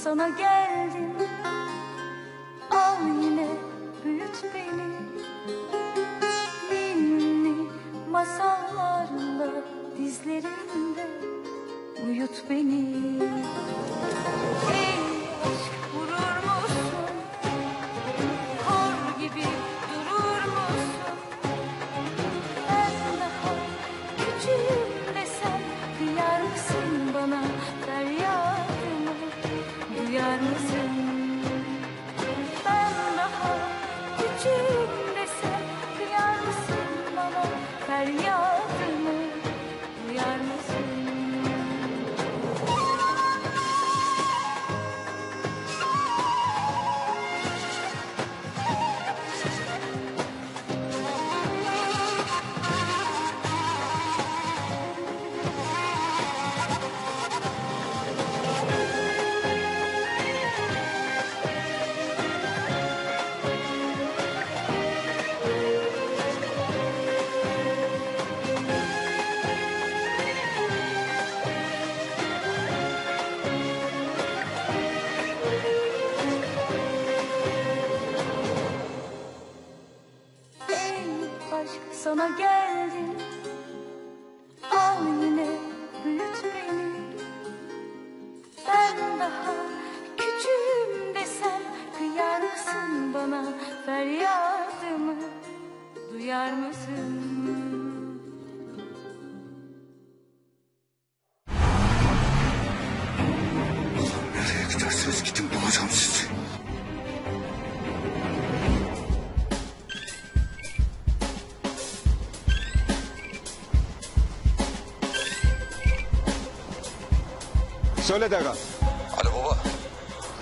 sana geldim. Al yine büyüt beni, ninni masallarla dizlerinde uyut beni. Ey aşk, vurur musun? Kor gibi durur musun? Ben daha küçüğüm desem kıyar mısın bana? Feryadımı duyar mısın? Ben daha küçüğüm desem kıyar mısın bana? Feryadımı duyar mısın? Sana geldim, al yine büyüt beni. Ben daha küçüğüm desem kıyar mısın bana? Feryadımı duyar mısın? Nereye giderseniz gidin, bulacağım sizi. Söyle Dergan. Alo baba.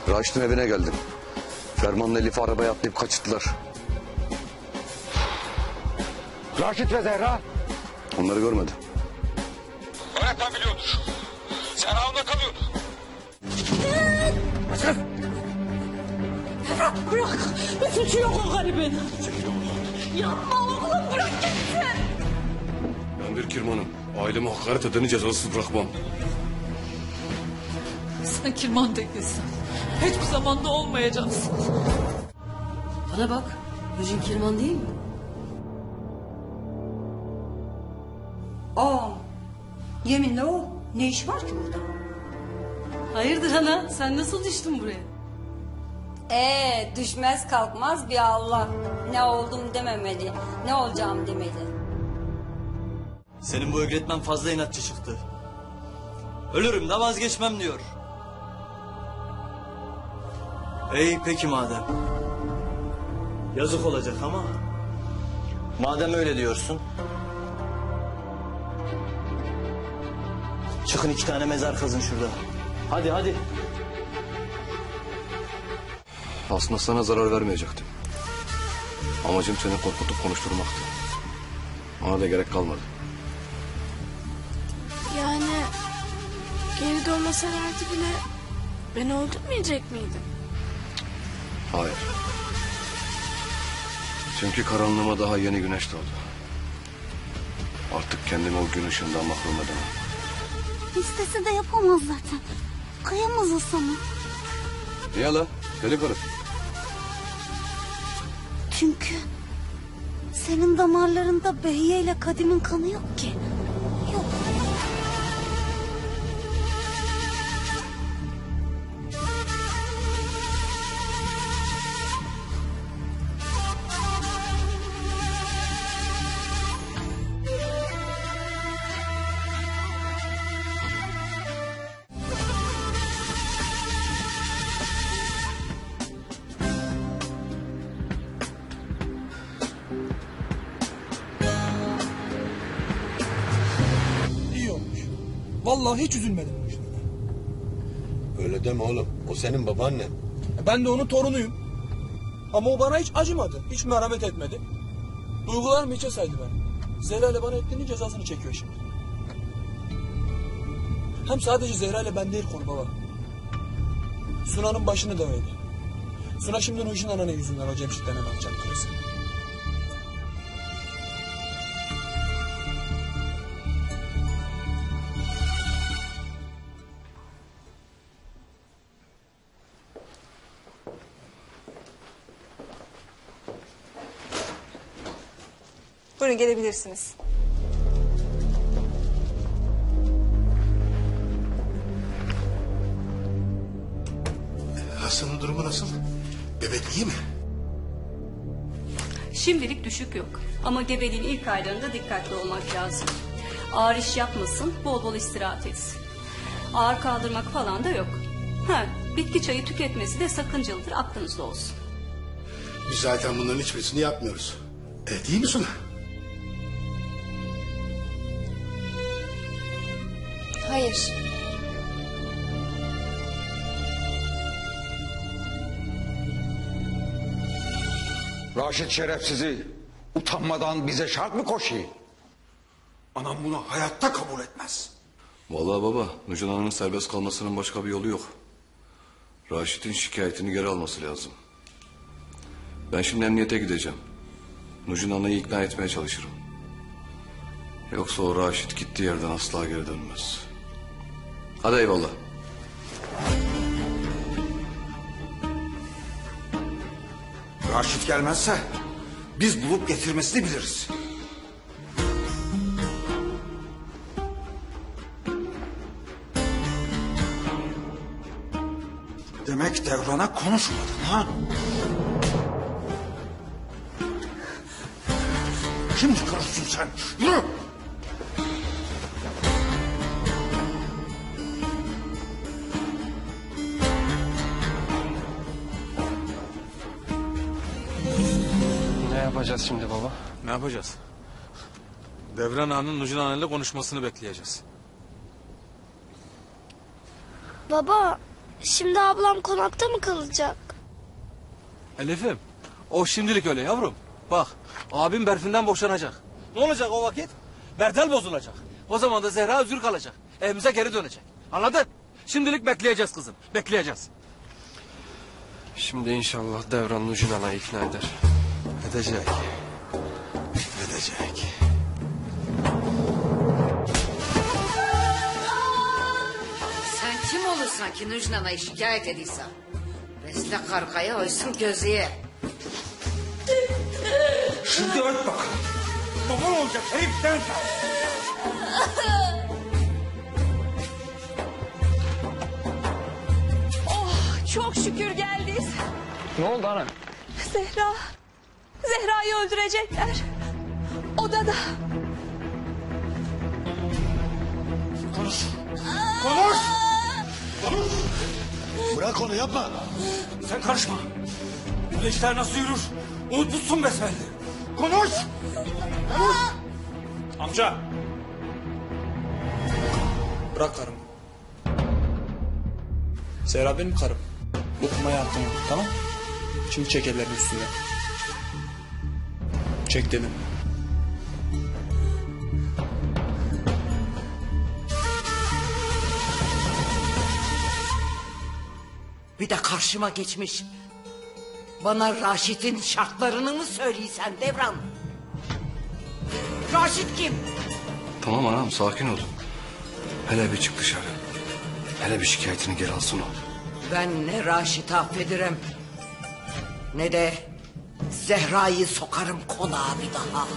Raşit'in evine geldim. Ferman'la Elif'i arabaya atlayıp kaçırttılar. Raşit ve Zehra. Onları görmedi. Öğretmen biliyordur. Zehra onda kalıyordu. Bakın. Bırak. Bir suçu yok o garibin. Yapma oğlum, bırak gitsin. Ben bir kirmanım. Aileme hakaret edeni cezasız bırakmam. Sen kirman değilsin. Hiçbir zaman da olmayacaksın. Bana bak, Gülcin Kirman değil mi? Aa, yeminle o. Ne iş var ki burada? Hayırdır ana, sen nasıl düştün buraya? Düşmez kalkmaz bir Allah. Ne oldum dememeli, ne olacağım demeli. Senin bu öğretmen fazla inatçı çıktı. Ölürüm de vazgeçmem diyor. Peki madem. Yazık olacak ama. Madem öyle diyorsun. Çıkın 2 tane mezar kazın şurada. Hadi. Aslında sana zarar vermeyecektim. Amacım seni korkutup konuşturmaktı. Ona da gerek kalmadı. Yani geri dönmeselerdi bile beni öldürmeyecek miydin? Hayır. Çünkü karanlığıma daha yeni güneş doğdu. Artık kendimi o gün ışığından mahrum edemem. İstese de yapamaz zaten. Kıyamaz o sana. Niye la? Deli karı. Çünkü senin damarlarında Behiye ile Kadim'in kanı yok ki. Yok. Vallahi hiç üzülmedim bu işine. Öyle deme oğlum. O senin babaannen. Ben de onun torunuyum. Ama o bana hiç acımadı. Hiç merhamet etmedi. Duygularımı içe saydı beni. Zehra ile bana ettiğinin cezasını çekiyor şimdi. Hem sadece Zehra ile ben değil konu baba. Suna'nın başını da öyle. Suna şimdi Nuşin ananın yüzünden o Cemşit'ten hem atacak diyorsun. Buyurun gelebilirsiniz. Hasan'ın durumu nasıl? Bebek iyi mi? Şimdilik düşük yok. Ama gebeliğin ilk aylarında dikkatli olmak lazım. Ağır iş yapmasın, bol bol istirahat etsin. Ağır kaldırmak falan da yok. Bitki çayı tüketmesi de sakıncalıdır, aklınızda olsun. Biz zaten bunların hiçbirisini yapmıyoruz. Değil mi Suna? Hayır. Raşit şerefsizi utanmadan bize şart mı koşuyor? Anam bunu hayatta kabul etmez. Vallahi baba, Nurcan Hanım'ın serbest kalmasının başka bir yolu yok. Raşit'in şikayetini geri alması lazım. Ben şimdi emniyete gideceğim. Nurcan Hanım'ı ikna etmeye çalışırım. Yoksa o Raşit gittiği yerden asla geri dönmez. Hadi eyvallah. Raşit gelmezse biz bulup getirmesini biliriz. Demek Devran'a konuşmadın ha? Şimdi konuşsun sen. Yürü! Ne yapacağız şimdi baba? Ne yapacağız? Devran Ağa'nın Nurcan Hanım'la konuşmasını bekleyeceğiz. Baba, şimdi ablam konakta mı kalacak? Elif'im, o şimdilik öyle yavrum. Bak, abim Berfin'den boşanacak. Ne olacak o vakit? Bertel bozulacak. O zaman da Zehra özgür kalacak. Evimize geri dönecek. Anladın? Şimdilik bekleyeceğiz kızım, bekleyeceğiz. Şimdi inşallah Devran Nurcan Ana'yı ikna eder. Edecek. Edecek. Sen kim olursan ki Nurcan Ana'yı şikayet ediysen. Besle kargayı oysun gözüye. Şimdi öt bakalım. Baban olacak herif sen. Oh, çok şükür geldiniz. Ne oldu ana? Zehra'yı öldürecekler. Odada. Konuş. Konuş. Konuş. Bırak onu yapma. Sen karışma. Bu işler nasıl yürür? Unutmuşsun besbelli. Konuş. Konuş. Amca. Bırak karımı. Zehra benim karım. Dokunmaya hakkım yok, tamam? Şimdi çek ellerini üstüne. Çek dedim. Bir de karşıma geçmiş. Bana Raşit'in şartlarını mı söyleysen Devran? Raşit kim? Tamam anam, sakin ol. Hele bir çık dışarı. Hele bir şikayetini geri alsın o. Ben ne Raşit'i affederim, ne de Zehra'yı sokarım konağa bir daha.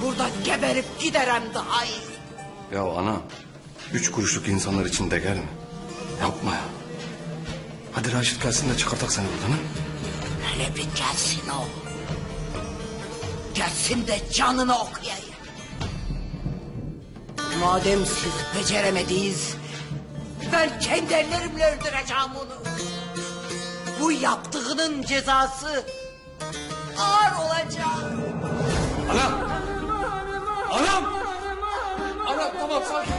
Burada geberip giderem daha iyi. Ya ana, 3 kuruşluk insanlar için de gelme. Yapma ya. Hadi Raşit gelsin de çıkartak seni buradan ha. Hele bir gelsin o. Gelsin de canını okuyayım. Madem siz beceremediyiz, ben kendi ellerimle öldüreceğim onu. Bu yaptığının cezası ağır olacak. Anam! Anam! Anam tamam sakin.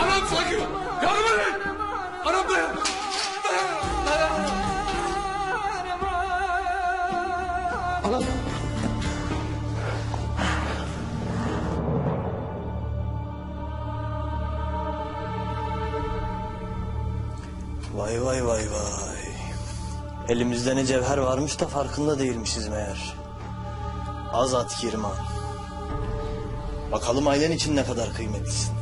Anam sakin ol. Yardım edin. Anam dayan. Dayan. Anam. Vay vay vay vay. Elimizde ne cevher varmış da farkında değilmişiz meğer. Azat Kirman. Bakalım ailen için ne kadar kıymetlisin.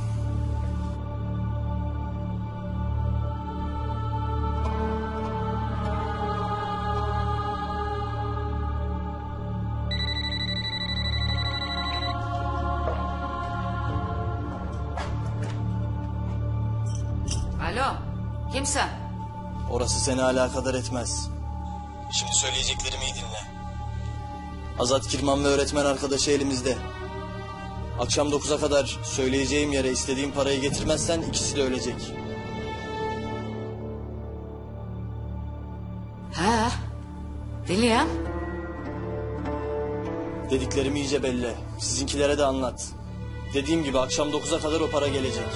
Kimsen? Orası seni alakadar etmez. Şimdi söyleyeceklerimi iyi dinle. Azat Kirman ve öğretmen arkadaşı elimizde. Akşam 9'a kadar söyleyeceğim yere istediğim parayı getirmezsen ikisi de ölecek. He. Dinliyorum. Dediklerim iyice belli. Sizinkilere de anlat. Dediğim gibi akşam 9'a kadar o para gelecek.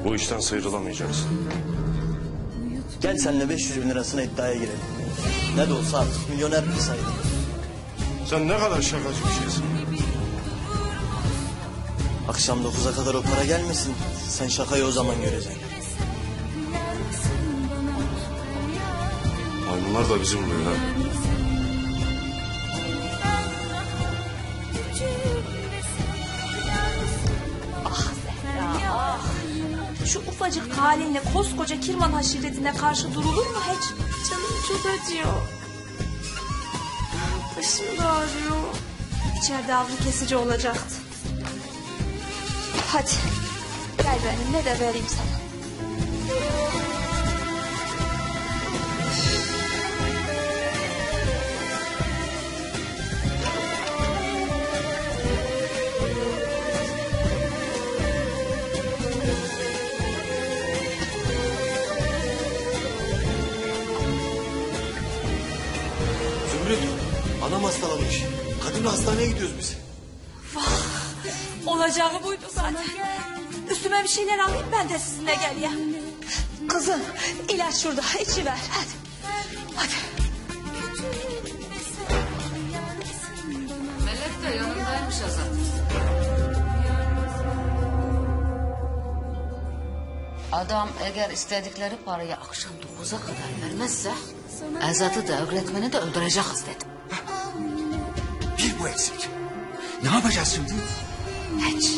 Bu işten sıyrılamayacaksın. Gel seninle 500 bin lirasına iddiaya girelim. Ne de olsa artık milyoner bir sayılır. Sen ne kadar şakacı bir şeysin. Akşam 9'a kadar o para gelmesin. Sen şakayı o zaman göreceksin. Maymunlar da bizim oluyor ha. Şu ufacık halinle koskoca Kirman aşiretine karşı durulur mu hiç? Canım çok acıyor. Başım da ağrıyor. İçeride ağrı kesici olacaktı. Hadi gel benimle de vereyim sana. Zümrüt, anam hastalanmış. Kadınla hastaneye gidiyoruz biz. Olacağı buydu zaten. Üstüme bir şeyler alayım ben de sizinle gel ya. Kızım ilaç şurada içiver hadi. Hadi. Melek de yanındaymış Azat. Adam eğer istedikleri parayı akşam 9'a kadar vermezse Azat'ı da öğretmeni de öldüreceğiz dedi. Bir bu eksik. Ne yapacağız şimdi? Hiç.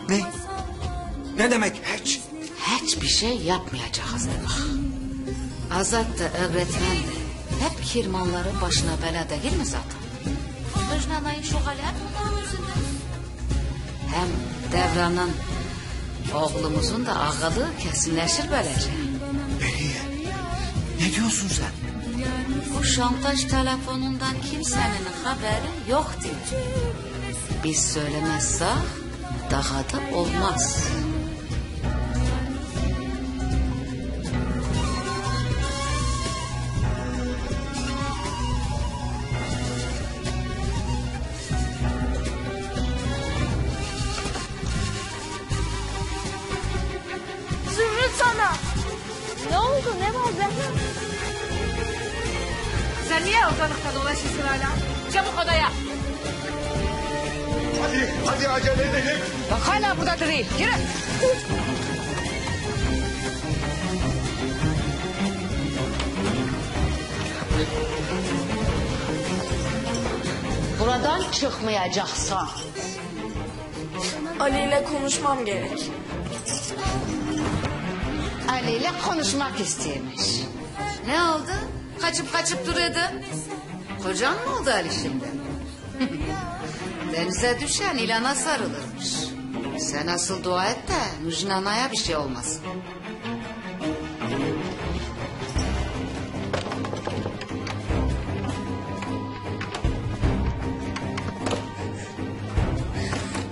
Ne? Ne demek hiç? Hiçbir şey yapmayacağız dedi bak. Azat da öğretmen de hep Kirmanları başına bela değil mi zaten? Müjdanayı şu hali hep bunların yüzünden. Hem Devran'ın oğlumuzun da ağalığı kesinleşir böylece. Behiye, ne diyorsun sen? Bu şantaj telefonundan kimsenin haberi yok diyor. Biz söylemezsek daha da olmaz. Zümrüt sana. Ne oldu? Ne var Zehra? Sen niye ortalıkta dolaşıyorsun hala? Çabuk odaya. Hadi acele edelim. Bak hala burada duruyor. Yürü. Buradan çıkmayacaksın. Ali ile konuşmam gerek. Ali ile konuşmak istemiş. Ne oldu? Kaçıp duruyordu. Kocan mı oldu Ali şimdi? Denize düşen ilana sarılırmış. Sen asıl dua et de Müjdana'ya bir şey olmasın.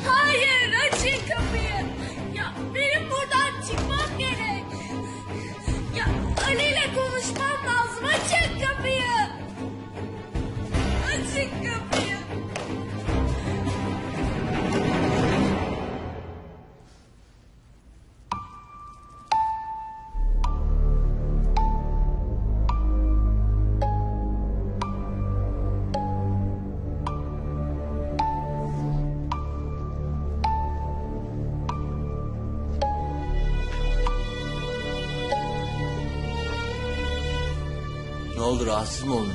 Hayır açın kapıyı. Ya benim buradan çıkmam gerek. Ya Ali ile konuşmam lazım. Açın kapıyı. Açın kapıyı. Ne oldu, rahatsız mı oldun?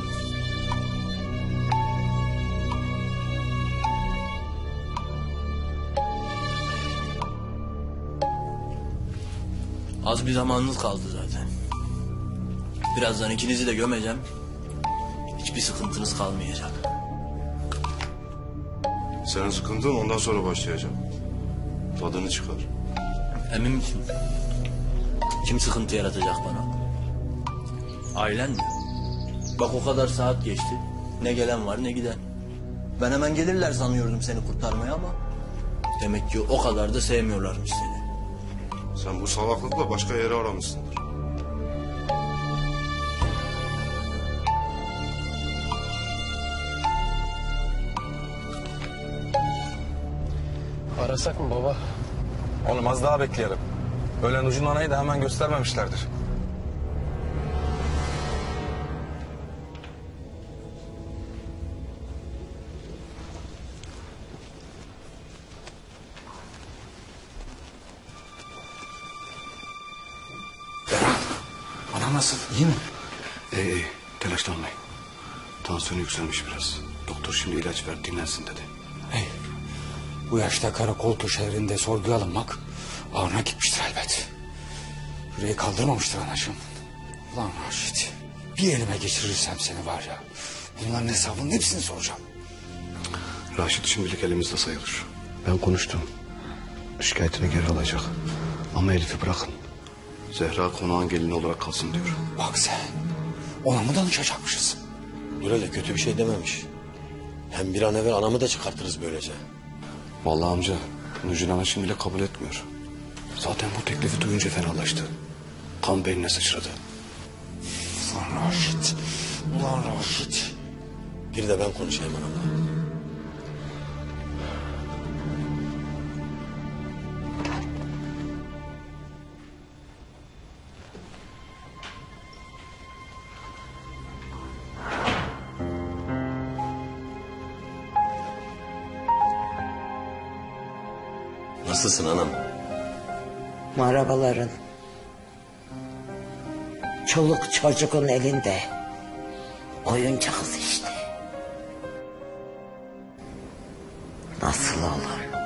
Az bir zamanınız kaldı zaten. Birazdan ikinizi de gömeceğim. hiçbir sıkıntınız kalmayacak. Senin sıkıntın ondan sonra başlayacak. Tadını çıkar. Emin misin? Kim sıkıntı yaratacak bana? Ailen mi? Bak o kadar saat geçti. Ne gelen var ne giden. Ben hemen gelirler sanıyordum seni kurtarmaya ama... demek ki o kadar da sevmiyorlarmış seni. Sen bu salaklıkla başka yeri aramışsındır. Arasak mı baba? Oğlum az daha bekleyelim. Ölen ucun anayı da hemen göstermemişlerdir. Anam nasıl? İyi mi? İyi. Telaşlanmayın. Tansiyonu yükselmiş biraz. Doktor şimdi ilaç ver dinlensin dedi. Hey, bu yaşta karakol köşelerinde sorguya alınmak ağrına gitmiştir elbet. Yüreği kaldırmamıştır anacığım. Ulan Raşit, bir elime geçirirsem seni var ya... bunların hesabının hepsini soracağım. Raşit şimdilik elimizde sayılır. Ben konuştum. Şikayetini geri alacak. Ama Elif'i bırakın. Zehra konağın gelini olarak kalsın diyor. Bak sen, ona mı danışacakmışız? Nurel de kötü bir şey dememiş. Hem bir an evvel anamı da çıkartırız böylece. Vallahi amca, Nurcan ana şimdilik kabul etmiyor. Zaten bu teklifi duyunca fenalaştı. Kan beynine sıçradı. Ulan Raşit, ulan Raşit. Bir de ben konuşayım anamla. Nasılsın anam? Marabaların. Çoluk çocuğun elinde. Oyuncağız işte. Nasıl olur?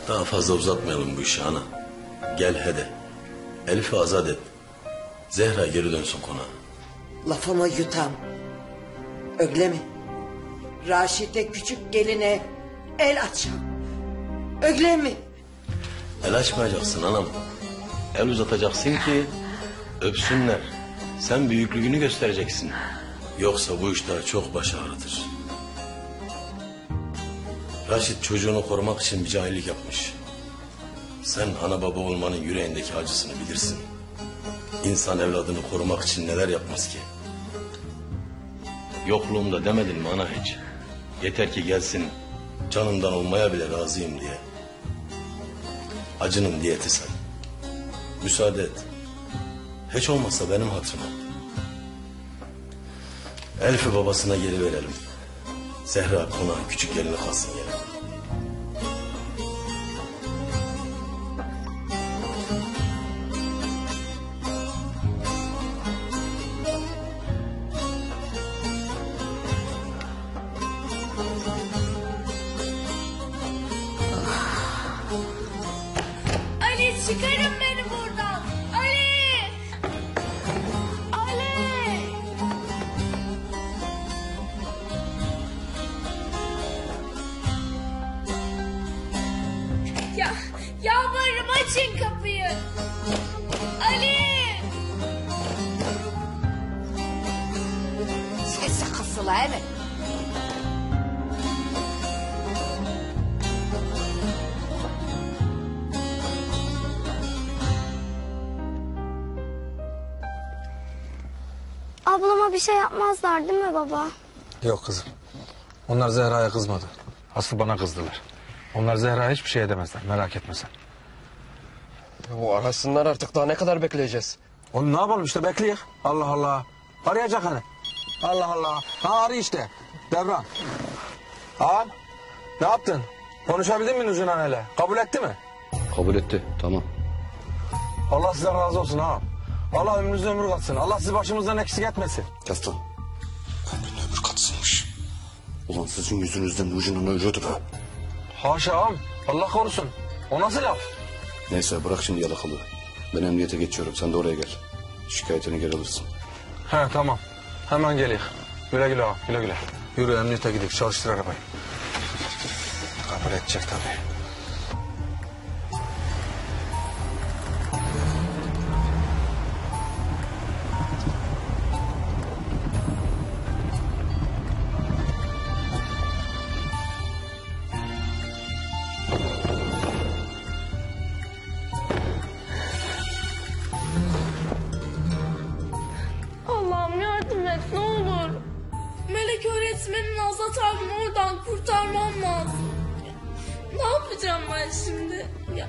Daha fazla uzatmayalım bu işi ana. Gel hadi. Elif'i azat et. Zehra geri dönsün konağa. Lafımı yutam. Öyle mi? Raşit'e küçük geline el açam. Öyle mi? El açmayacaksın anam. El uzatacaksın ki öpsünler. Sen büyüklüğünü göstereceksin. Yoksa bu iş daha çok baş ağrıtır. Raşit çocuğunu korumak için bir cahillik yapmış. Sen ana baba olmanın yüreğindeki acısını bilirsin. İnsan evladını korumak için neler yapmaz ki? Yokluğumda demedin mi ana hiç? Yeter ki gelsin, canımdan olmaya bile razıyım diye. Acının diyeti sen. Müsaade et. Hiç olmazsa benim hatırıma. Elif'i babasına geri verelim. Zehra konağın küçük gelini kalsın yine. Ali çıkarın beni buradan. Ali! Ali! Ya, yalvarırım açın kapıyı. Ali! Sesi kısıla evet. Ablama bir şey yapmazlar değil mi baba? Yok kızım. Onlar Zehra'ya kızmadı. Aslı bana kızdılar. Onlar Zehra'ya hiçbir şey edemezler. Merak etme sen. O arasınlar artık, daha ne kadar bekleyeceğiz? Oğlum ne yapalım işte bekleyek. Allah Allah. Arayacak hani. Allah Allah. Ha arıyor işte. Devran. Ağam ne yaptın? Konuşabildin mi Nurcan Ana'yla? Kabul etti mi? Kabul etti, tamam. Allah sizden razı olsun ağam. Allah ömrünüzde ömür katsın. Allah sizi başımızdan eksik etmesin. Kes lan. Ömründe ömür katsınmış. Ulan sizin yüzünüzden Nurcan Ana ölüyordu be. Haşa ağam. Allah korusun. O nasıl laf? Neyse bırak şimdi yalakalığı. Ben emniyete geçiyorum. Sen de oraya gel. Şikayetini geri alırsın. He tamam. Hemen geliyor. Güle güle ağam, güle güle. Yürü emniyete gidelim, çalıştır arabayı. Kabul edecek tabii. Allah'ım yardım et ne olur. Melek öğretmenin Azat abimi oradan kurtarmam lazım. Ne yapacağım ben şimdi? Ya.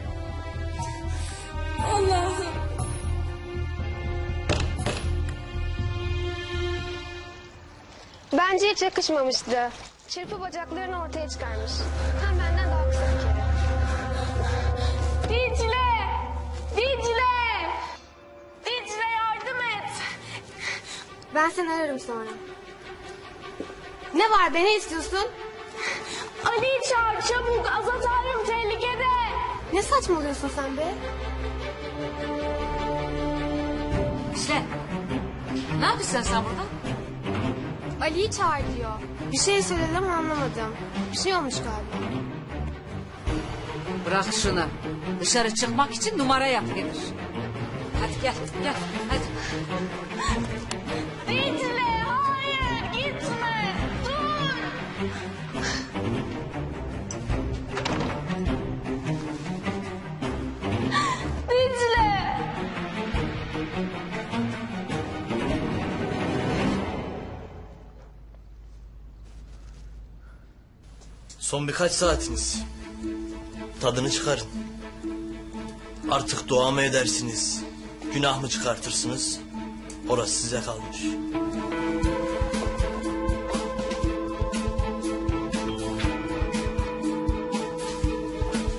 Allah'ım. Bence hiç yakışmamıştı. Çırpı bacaklarını ortaya çıkarmış. Hem benden daha kısa bir kere. Dicle! Dicle! Dicle yardım et! Ben seni ararım sonra. Ne var be, ne istiyorsun? Ali'yi çağır çabuk, Azat abim tehlikede. Ne saçmalıyorsun sen be? İşte. Ne yapıyorsun sen burada? Ali'yi çağır diyor. Bir şey söyledim ama anlamadım. Bir şey olmuş galiba. Bırak şunu. Dışarı çıkmak için numara yapıyor. Hadi gel, gel, hadi. Dicle hayır gitme dur. Dicle. Son birkaç saatiniz. Tadını çıkarın. Artık dua mı edersiniz? Günah mı çıkartırsınız? Orası size kalmış.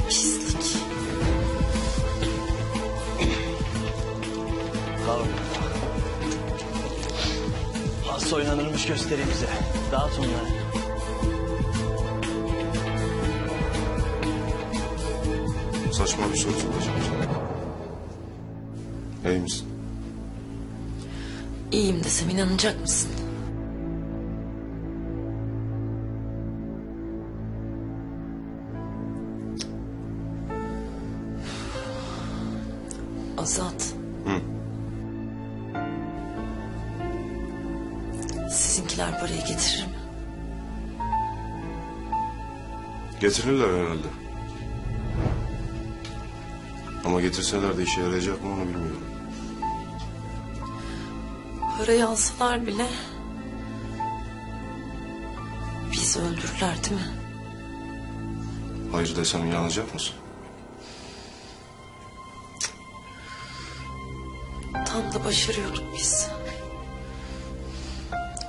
Pislik. Kalın. Nasıl oynanırmış göstereyim bize. Dağıt onları. Saçma bir soru soracağım sana. İyi misin? İyiyim desem inanacak mısın? Azat. Hı. Sizinkiler parayı getirir mi? Getirirler herhalde. Ama getirseler de işe yarayacak mı onu bilmiyorum. Parayı alsalar bile bizi öldürürler değil mi? Hayır desem inanacak mısın? Tam da başarıyorduk biz.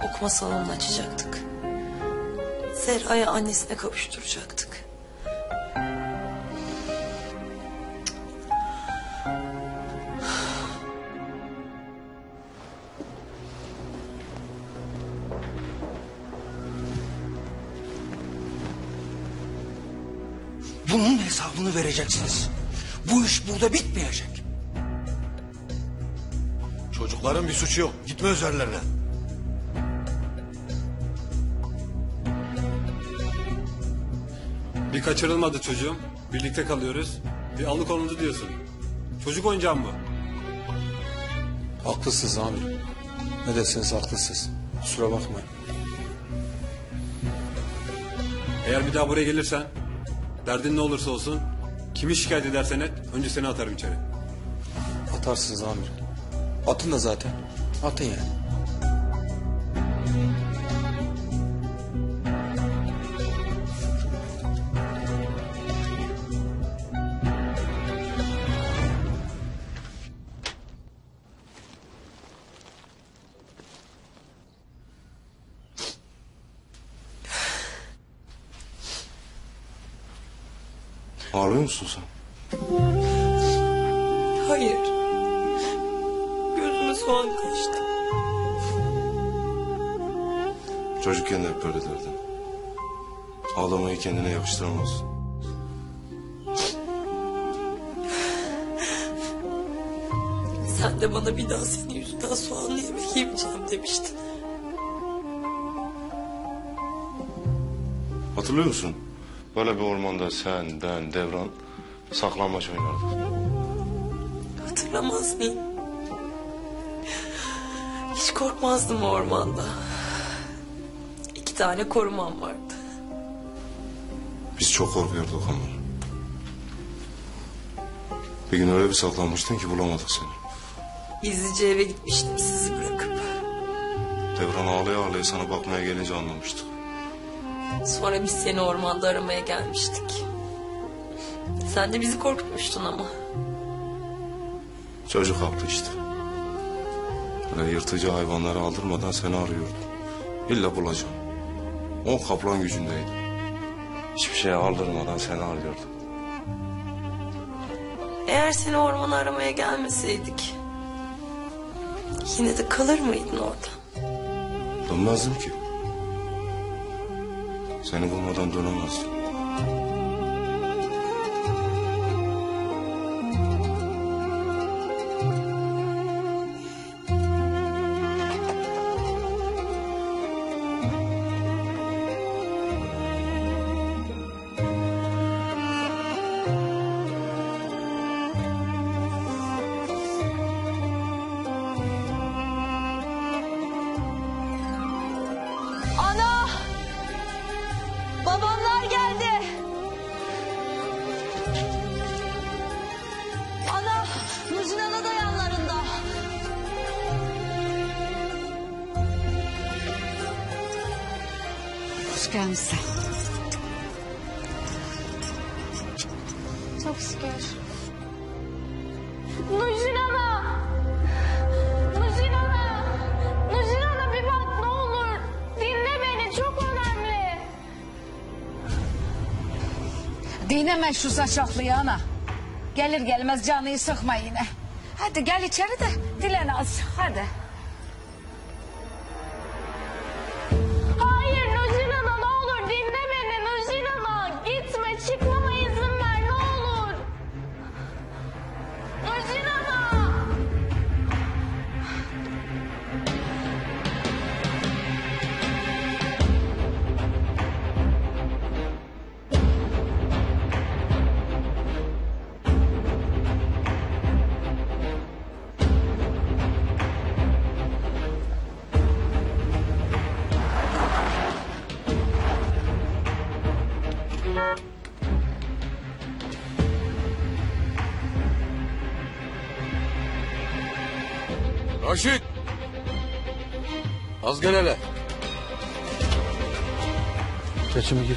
Okuma salonunu açacaktık. Zehra'yı annesine kavuşturacaktık. Bunun hesabını vereceksiniz. Bu iş burada bitmeyecek. Çocukların bir suçu yok. Gitme üzerlerine. Bir kaçırılmadı çocuğum. Birlikte kalıyoruz. Bir alıkonuldu diyorsun. Çocuk oyuncağı mı bu? Haklısınız amirim. Ne derseniz haklısınız. Kusura bakmayın. Eğer bir daha buraya gelirsen, derdin ne olursa olsun, kimi şikayet edersen et, önce seni atarım içeri. Atarsınız amirim. Atın da zaten. Atın yani. Ağlıyor musun sen? Hayır. Gözümü soğan kaçtı. Çocukken de hep böyle derdin. Ağlamayı kendine yakıştıramazsın. Sen de bana bir daha senin yüzünden soğanlı yemek yemeyeceğim demiştin. Hatırlıyor musun? Böyle bir ormanda sen, ben, Devran saklanmaç oynardık. Hatırlamaz mıyım? Hiç korkmazdım ormanda. 2 tane korumam vardı. Biz çok korkuyorduk ama. Bir gün öyle bir saklanmıştın ki bulamadık seni. Gizlice eve gitmiştim sizi bırakıp. Devran ağlaya ağlaya sana bakmaya gelince anlamıştık. Sonra biz seni ormanda aramaya gelmiştik. Sen de bizi korkutmuştun ama. Çocuk haklı işte. Böyle yırtıcı hayvanları aldırmadan seni arıyordum. İlla bulacağım. O kaplan gücündeydi. Hiçbir şey aldırmadan seni arıyordum. Eğer seni ormana aramaya gelmeseydik... yine de kalır mıydın orada? Dönmezdim ki. Seni bulmadan dönemezdim. Ana! Babamlar geldi. Ana! Nurcan Ana da yanlarında. Hoş gelmişsin. Çok şükür. Nurcan Ana! Nurcan Ana! Nurcan Ana bir bak ne olur. Dinle beni çok önemli. Dinleme şu saçaklıyı ana. Gelir gelmez canıyı sıkma yine. Hadi gel içeri de dilen az. Hadi. Hayır Nurcan Ana ne olur dinle beni Nurcan Ana. Gitme çıkmama izin ver ne olur. Nurcan Ana. Raşit! Az gel hele. Geçimi gir.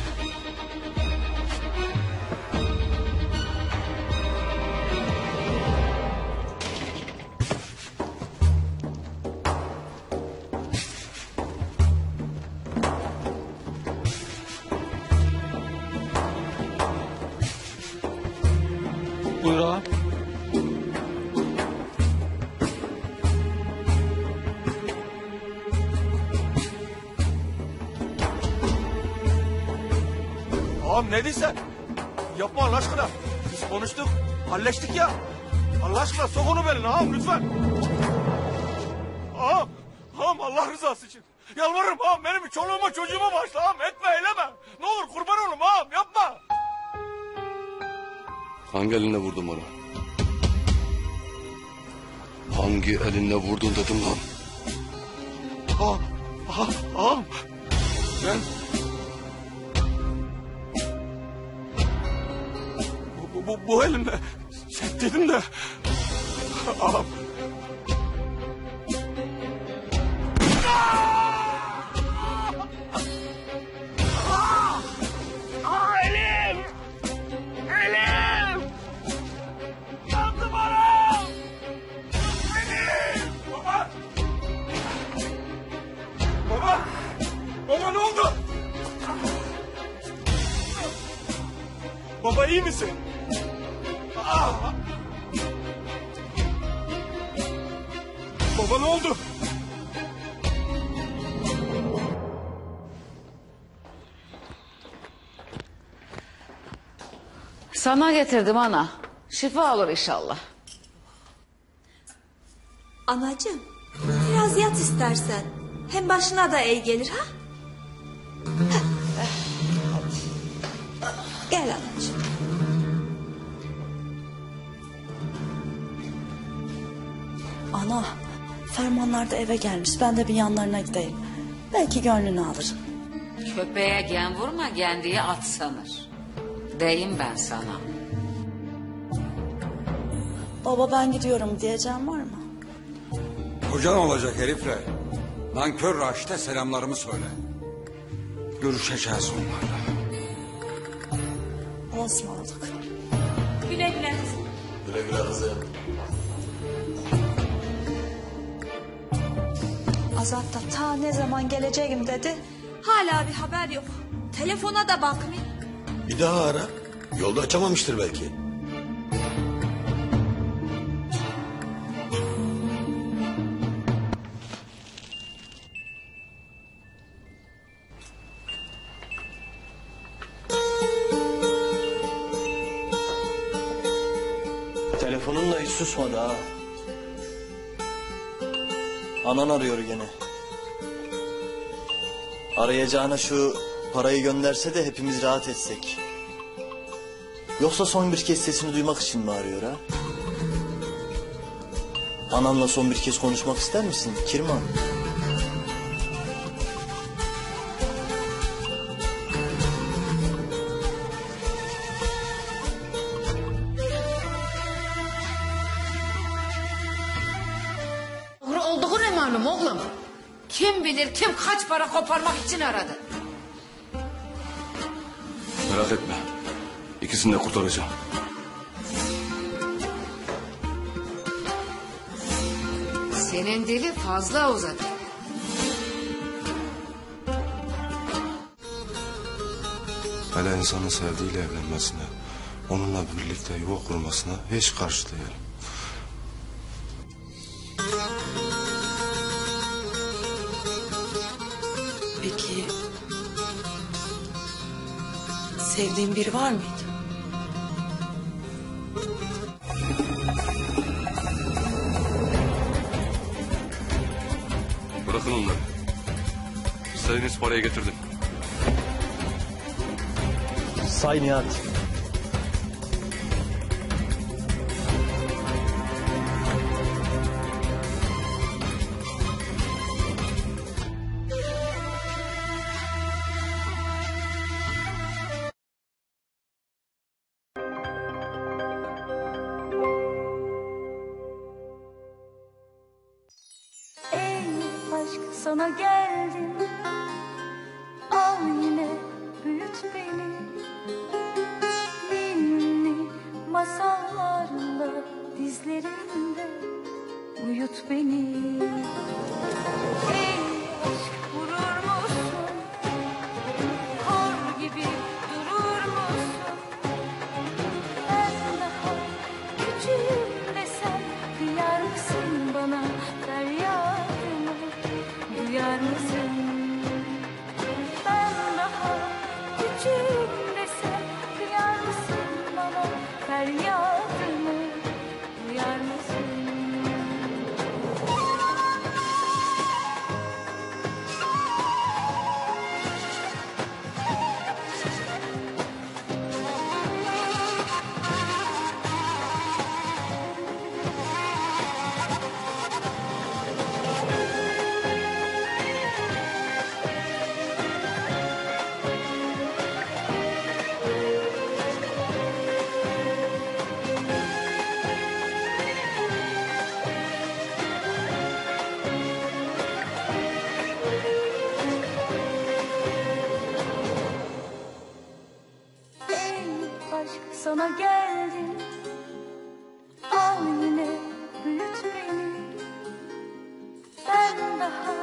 Buyur ağam. Ağam ne diyorsun? Yapma Allah aşkına. Biz konuştuk, halleştik ya. Allah aşkına sok onu beline ağam lütfen. Ağam Allah rızası için. Yalvarırım ağam benim çoluğuma çocuğuma bağışla ağam etme eyleme. Ne olur kurban olum ağam yapma. Hangi elinle vurdun bana? Hangi elinle vurdun dedim lan. Ağam. Ben... Bu elimle dedim de ağam. Elim! Elim! Yandım anam! Elim! Baba! Baba! Baba ne oldu? Baba iyi misin? Baba ne oldu? Sana getirdim ana. Şifa olur inşallah. Anacığım biraz yat istersen. Hem başına da iyi gelir ha? Gel anacığım. Ana, fermanlar da eve gelmiş. Ben de bir yanlarına gideyim. Belki gönlünü alır. Köpeğe gen vurma, gendiği at sanır. Deyim ben sana. Baba ben gidiyorum diyeceğim var mı? Kocan olacak herifle. Nankör Raşit'e selamlarımı söyle. Görüşeceğiz onlarla. Allah'a ısmarladık. Güle güle. Güle güle kızım. Azat da ta ne zaman geleceğim dedi. Hala bir haber yok. Telefona da bakmıyor. Bir daha ara. Yolda açamamıştır belki. Telefonun da hiç susmadı ha. Anan arıyor gene. Arayacağına şu parayı gönderse de hepimiz rahat etsek. Yoksa son bir kez sesini duymak için mi arıyor ha? Ananla son bir kez konuşmak ister misin Kirman? Olduğu ne malum oğlum? Kim bilir kim kaç para koparmak için aradı. Merak etme. İkisini de kurtaracağım. Senin dili fazla uzadı. Hele insanın sevdiğiyle evlenmesine, onunla birlikte yuva kurmasına hiç karşı değilim. Peki sevdiğin biri var mıydı? Bırakın onları. İstediğiniz parayı getirdim. Say Nihat. Ey aşk sana geldim. Al yine büyüt beni. Ninni masallarla dizlerimde uyut beni. Ey aşk vurur musun? Kor gibi durur musun? Ben daha küçüğüm desem kıyar mısın bana? Feryadımı duyar mısın? Ben daha küçüğüm desem kıyar mısın bana? Feryadımı duyar mısın? Ey aşk sana geldim. Al yine büyüt beni. Ben daha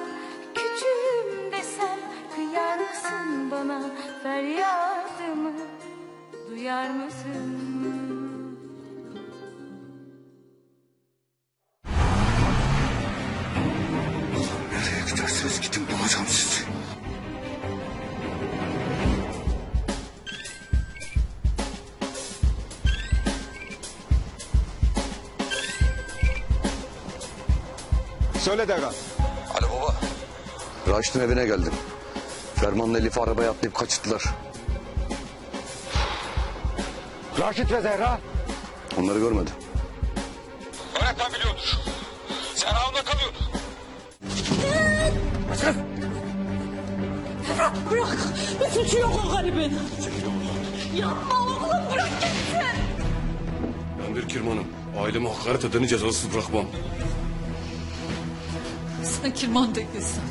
küçüğüm desem kıyar mısın bana? Feryadımı duyar mısın? Nereye giderseniz gidin bulacağım sizi. Söyle Devran. Alo baba. Raşit'in evine geldim. Ferman'la Elif'i arabaya atlayıp kaçırttılar. Raşit ve Zehra. Onları görmedim. Öğretmen biliyordur. Zehra onda kalıyordu. Bırak. Bir suçu yok o garibin. Yapma oğlum, bırak gitsin. Ben bir kirmanım. Aileme hakaret edeni cezasız bırakmam. Sen Kirman değilsin.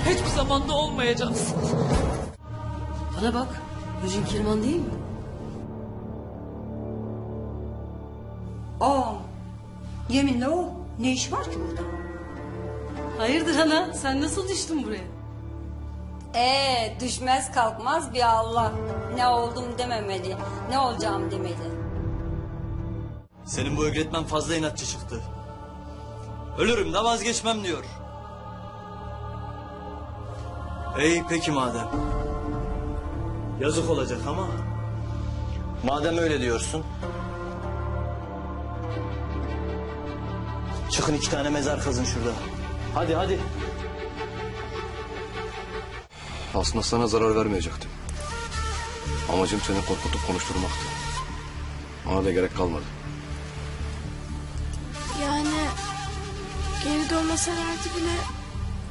Hiçbir zamanda olmayacaksın. Bana bak. Yüzün Kirman değil mi? Aa, yeminle o. Ne iş var ki burada? Hayırdır ana? Sen nasıl düştün buraya? Düşmez kalkmaz bir Allah. Ne oldum dememeli, ne olacağım demeli. Senin bu öğretmen fazla inatçı çıktı. Ölürüm de vazgeçmem diyor. Peki madem. Yazık olacak ama. Madem öyle diyorsun. Çıkın 2 tane mezar kazın şurada. Hadi. Aslında sana zarar vermeyecektim. Amacım seni korkutup konuşturmaktı. Ona da gerek kalmadı. Yani geri dönmeselerdi bile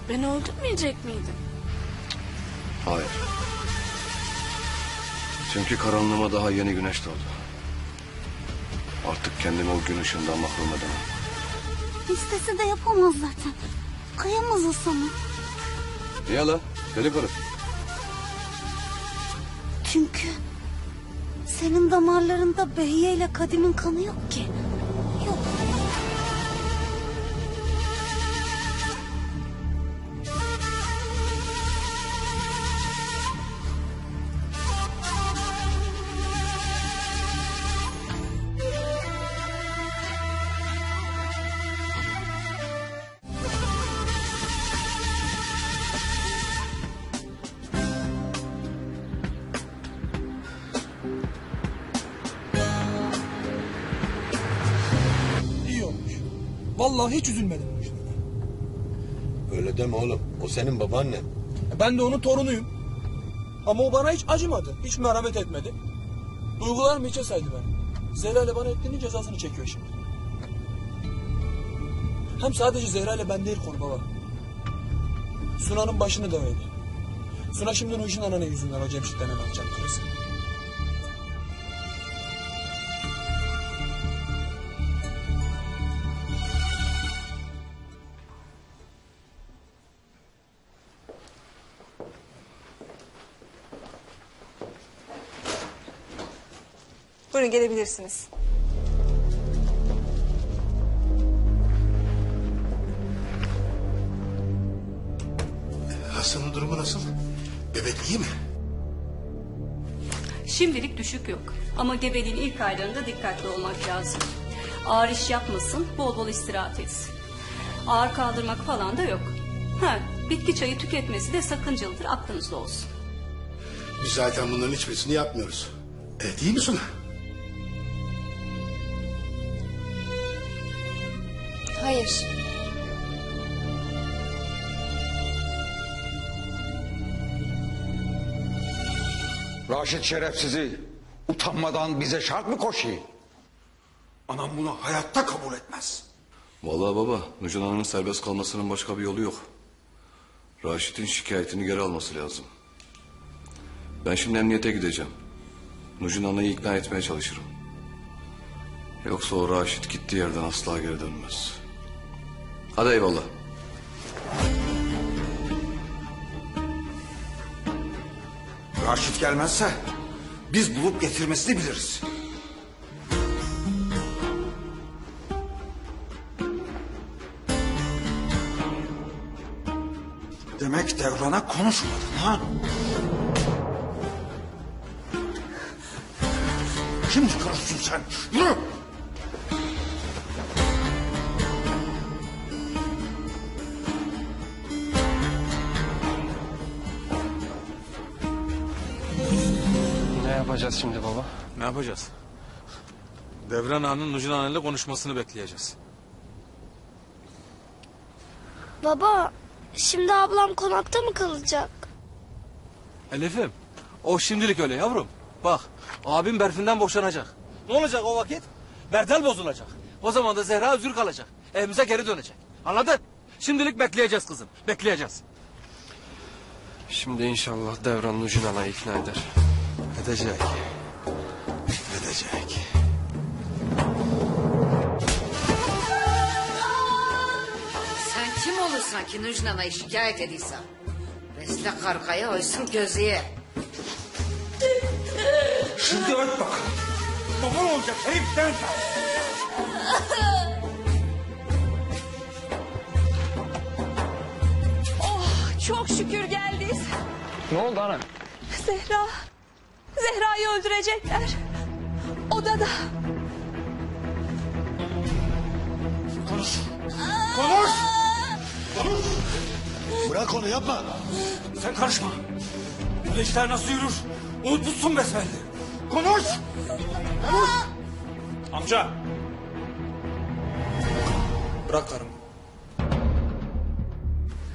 beni öldürmeyecek miydin? Hayır. Çünkü karanlığıma daha yeni güneş doğdu. Artık kendimi o gün ışığından mahrum edemem. İstese de yapamaz zaten. Kıyamaz o sana. Niye la? Deli karı. Çünkü senin damarlarında Behiye ile Kadim'in kanı yok ki. Yok. İyi olmuş. Vallahi hiç üzülmedim. Öyle deme oğlum. O senin babaannen. Ben de onun torunuyum. Ama o bana hiç acımadı. Hiç merhamet etmedi. Duygularımı içe saydı beni. Zehra ile bana ettiğinin cezasını çekiyor şimdi. Hem sadece Zehra ile ben değil konu baba. Suna'nın başını da öyle. Suna şimdi Nuşin ananın yüzünden o Cemşit denen alacak kırısı. Buyurun gelebilirsiniz. Hasan'ın durumu nasıl? Bebek iyi mi? Şimdilik düşük yok. Ama gebeliğin ilk aylarında dikkatli olmak lazım. Ağır iş yapmasın, bol bol istirahat etsin. Ağır kaldırmak falan da yok. Bitki çayı tüketmesi de sakıncalıdır, aklınızda olsun. Biz zaten bunların hiçbirisini yapmıyoruz. Değil mi Suna? Hayır. Raşit şerefsizi utanmadan bize şart mı koşuyor? Anam bunu hayatta kabul etmez. Vallahi baba, Nurcan Hanım'ın serbest kalmasının başka bir yolu yok. Raşit'in şikayetini geri alması lazım. Ben şimdi emniyete gideceğim. Nurcan Hanım'ı ikna etmeye çalışırım. Yoksa o Raşit gittiği yerden asla geri dönmez. Hadi eyvallah. Raşit gelmezse biz bulup getirmesini biliriz. Demek Devran'a konuşmadın ha? Kim çıkarırsın sen? Yürü! Ne yapacağız şimdi baba? Ne yapacağız? Devran Ağa'nın Nurcan Ağa'yla konuşmasını bekleyeceğiz. Baba, şimdi ablam konakta mı kalacak? Elif'im o şimdilik öyle yavrum. Bak abim Berfin'den boşanacak. Ne olacak o vakit? Bertel bozulacak. O zaman da Zehra özgür kalacak. Evimize geri dönecek. Anladın? Şimdilik bekleyeceğiz kızım. Bekleyeceğiz. Şimdi inşallah Devran Nurcan Ana'yı ikna eder. Edecek. Edecek. Sen kim olursan ki Nurcan Ana'yı şikayet ediysen. Besle kargaya oysun gözüye. Şimdi öt bakalım. Baban olacak heriften. Oh çok şükür geldiniz. Ne oldu ana? Zehra'yı öldürecekler. Odada. Konuş. Konuş. Konuş. Bırak onu yapma. Sen karışma. Bu işler nasıl yürür? Unutmuşsun besbelli. Konuş. Konuş. Amca. Bırak karım.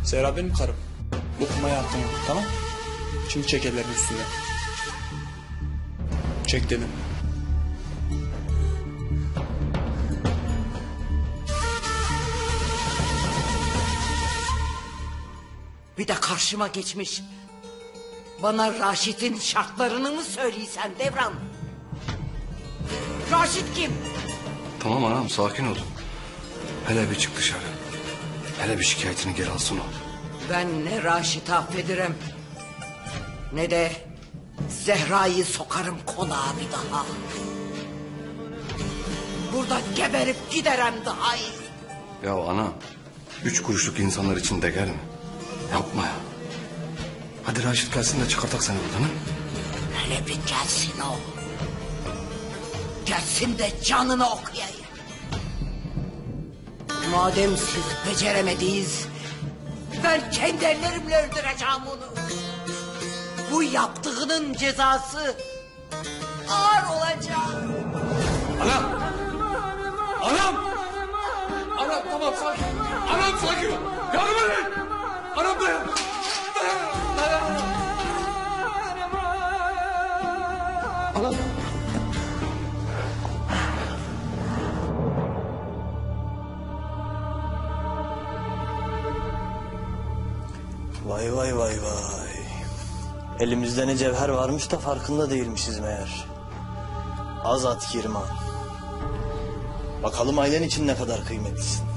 Zehra benim karım. Dokunmaya hakkım yok, tamam? Şimdi çek ellerini üstüne. Çek dedim. Bir de karşıma geçmiş. Bana Raşit'in şartlarını mı söyleysen Devran? Raşit kim? Tamam anam sakin ol. Hele bir çık dışarı. Hele bir şikayetini geri alsın o. Ben ne Raşit'i affederim, ne de Zehra'yı sokarım konağa bir daha. Burada geberip giderem daha iyi. Ya ana 3 kuruşluk insanlar için de gelme. Yapma ya. Hadi Raşit gelsin de çıkartak seni buradan ha. Hele bir gelsin o. Gelsin de canını okuyayım. Madem siz beceremediniz, ben kendi ellerimle öldüreceğim onu. Bu yaptığının cezası ağır olacak. Anam! Anam! Anam tamam sakin. Anam sakin ol. Yardım edin. Anam dayan. Dayan. Anam. Vay vay vay vay. Elimizde ne cevher varmış da farkında değilmişiz meğer. Azat Kirman. Bakalım ailen için ne kadar kıymetlisin.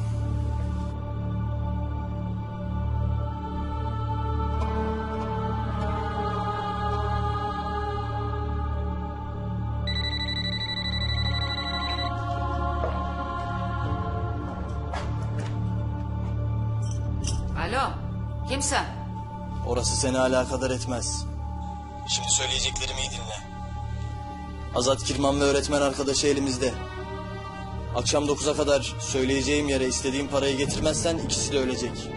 Alo, kimsin? Orası seni alakadar etmez. Şimdi söyleyeceklerimi iyi dinle. Azat Kirman ve öğretmen arkadaşı elimizde. Akşam 9'a kadar söyleyeceğim yere istediğim parayı getirmezsen ikisi de ölecek.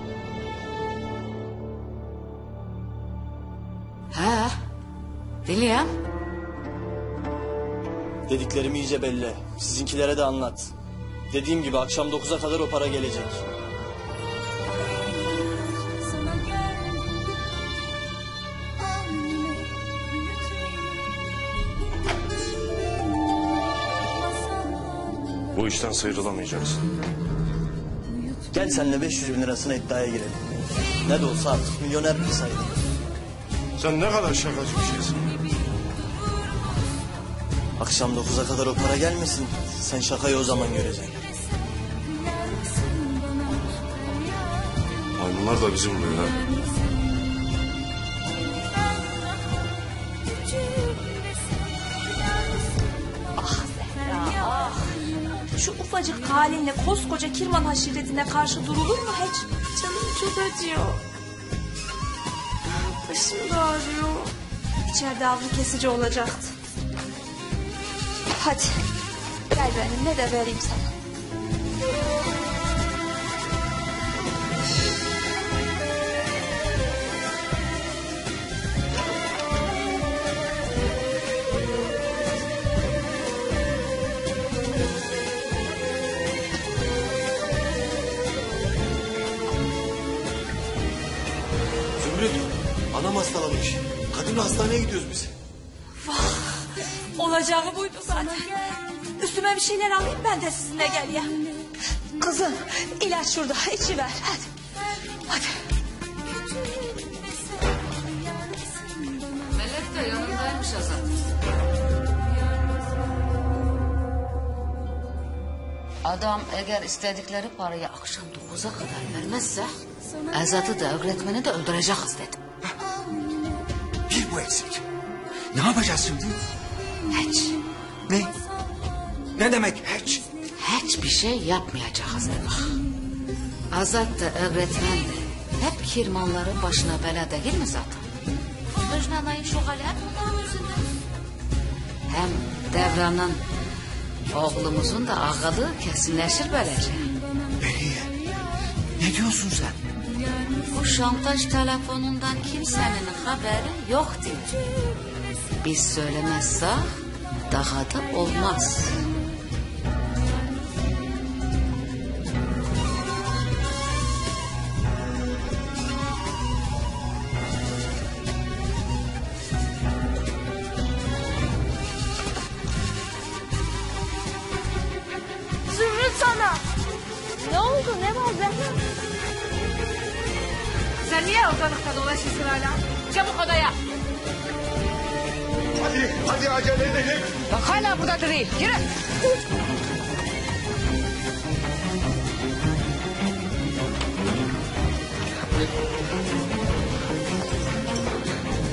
He, dinleyen. Dediklerim iyice belli. Sizinkilere de anlat. Dediğim gibi akşam 9'a kadar o para gelecek. Bu işten sıyrılamayacaksın. Gel seninle 500 bin lirasına iddiaya girelim. Ne de olsa artık milyoner bir sayılır. Sen ne kadar şakacı bir şeysin. Akşam 9'a kadar o para gelmesin. Sen şakayı o zaman göreceksin. Maymunlar da bizim oluyor ha. Şu ufacık halinle koskoca Kirman haşiretine karşı durulur mu hiç? Canım çok acıyor. Başım da ağrıyor. İçeride ağrı kesici olacaktı. Hadi gel benimle de vereyim sana. anam hastalanmış. Kadınla hastaneye gidiyoruz biz. Vah, olacağı buydu zaten. Üstüme bir şeyler alayım ben de sizinle gel ya. Kızım ilaç şurada içiver hadi. Hadi. Melek de yanındaymış Azat. Adam eğer istedikleri parayı akşam 9'a kadar vermezse Azat'ı da öğretmeni de öldüreceğiz dedi. Bir bu eksik. Ne yapacağız şimdi? Hiç. Ne? Ne demek hiç? Hiçbir şey yapmayacağız dedi bak. Azat da öğretmen de hep kirmanların başına bela değil mi zaten? Müjgana'yı şu hali hep bunların yüzünden. Hem Devran'ın oğlumuzun da ağalığı kesinleşir böylece. Behiye, ne diyorsun sen? Bu şantaj telefonundan kimsenin haberi yok diyor. Biz söylemezsek daha da olmaz. Zümrüt sana. Ne oldu? Ne var Zehra? Sen niye ortalıkta dolaşıyorsun hala? Çabuk odaya. Hadi acele edelim. Bak hala burada duruyor. Yürü.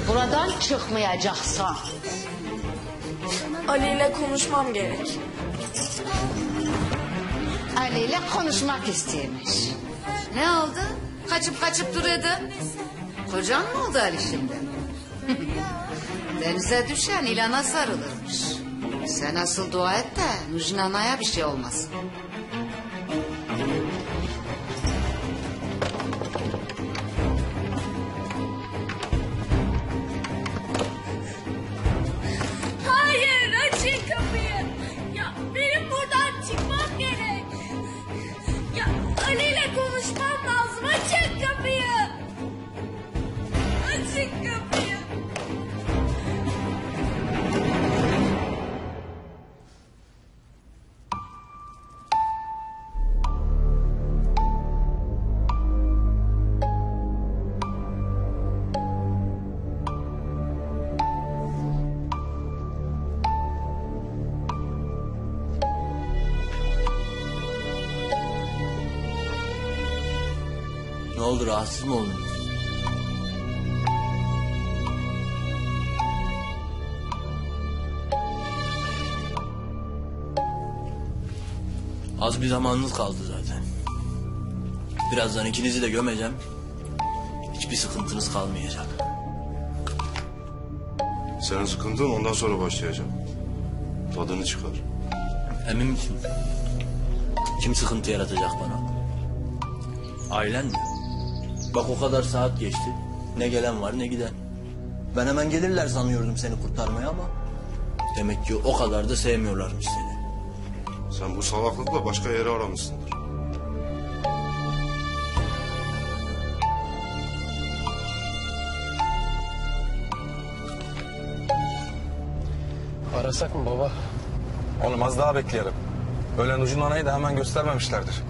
Buradan çıkmayacaksın. Ali ile konuşmam gerek. Ali ile konuşmak istemiş. Ne oldu? Kaçıp duruyordu. Kocan mı oldu Ali şimdi? Denize düşen ilana sarılırmış. Sen asıl dua et de Müjgana'ya bir şey olmasın. Hayır, açın kapıyı. Ya benim buradan çıkmam gerek. Ya Ali ile konuşmam lazım. Açın kapıyı. Açın kapıyı. Ne oldu, rahatsız mı oldun? Az bir zamanınız kaldı zaten. Birazdan ikinizi de gömeceğim. Hiçbir sıkıntınız kalmayacak. Senin sıkıntın ondan sonra başlayacağım. Tadını çıkar. Emin misin? Kim sıkıntı yaratacak bana? Ailen mi? Bak o kadar saat geçti. Ne gelen var ne giden. Ben hemen gelirler sanıyordum seni kurtarmaya ama... demek ki o kadar da sevmiyorlarmış seni. Sen bu salaklıkla başka yere aramışsındır. Arasak mı baba? Oğlum az daha bekleyelim. Öyle Nucun Ana'yı da hemen göstermemişlerdir.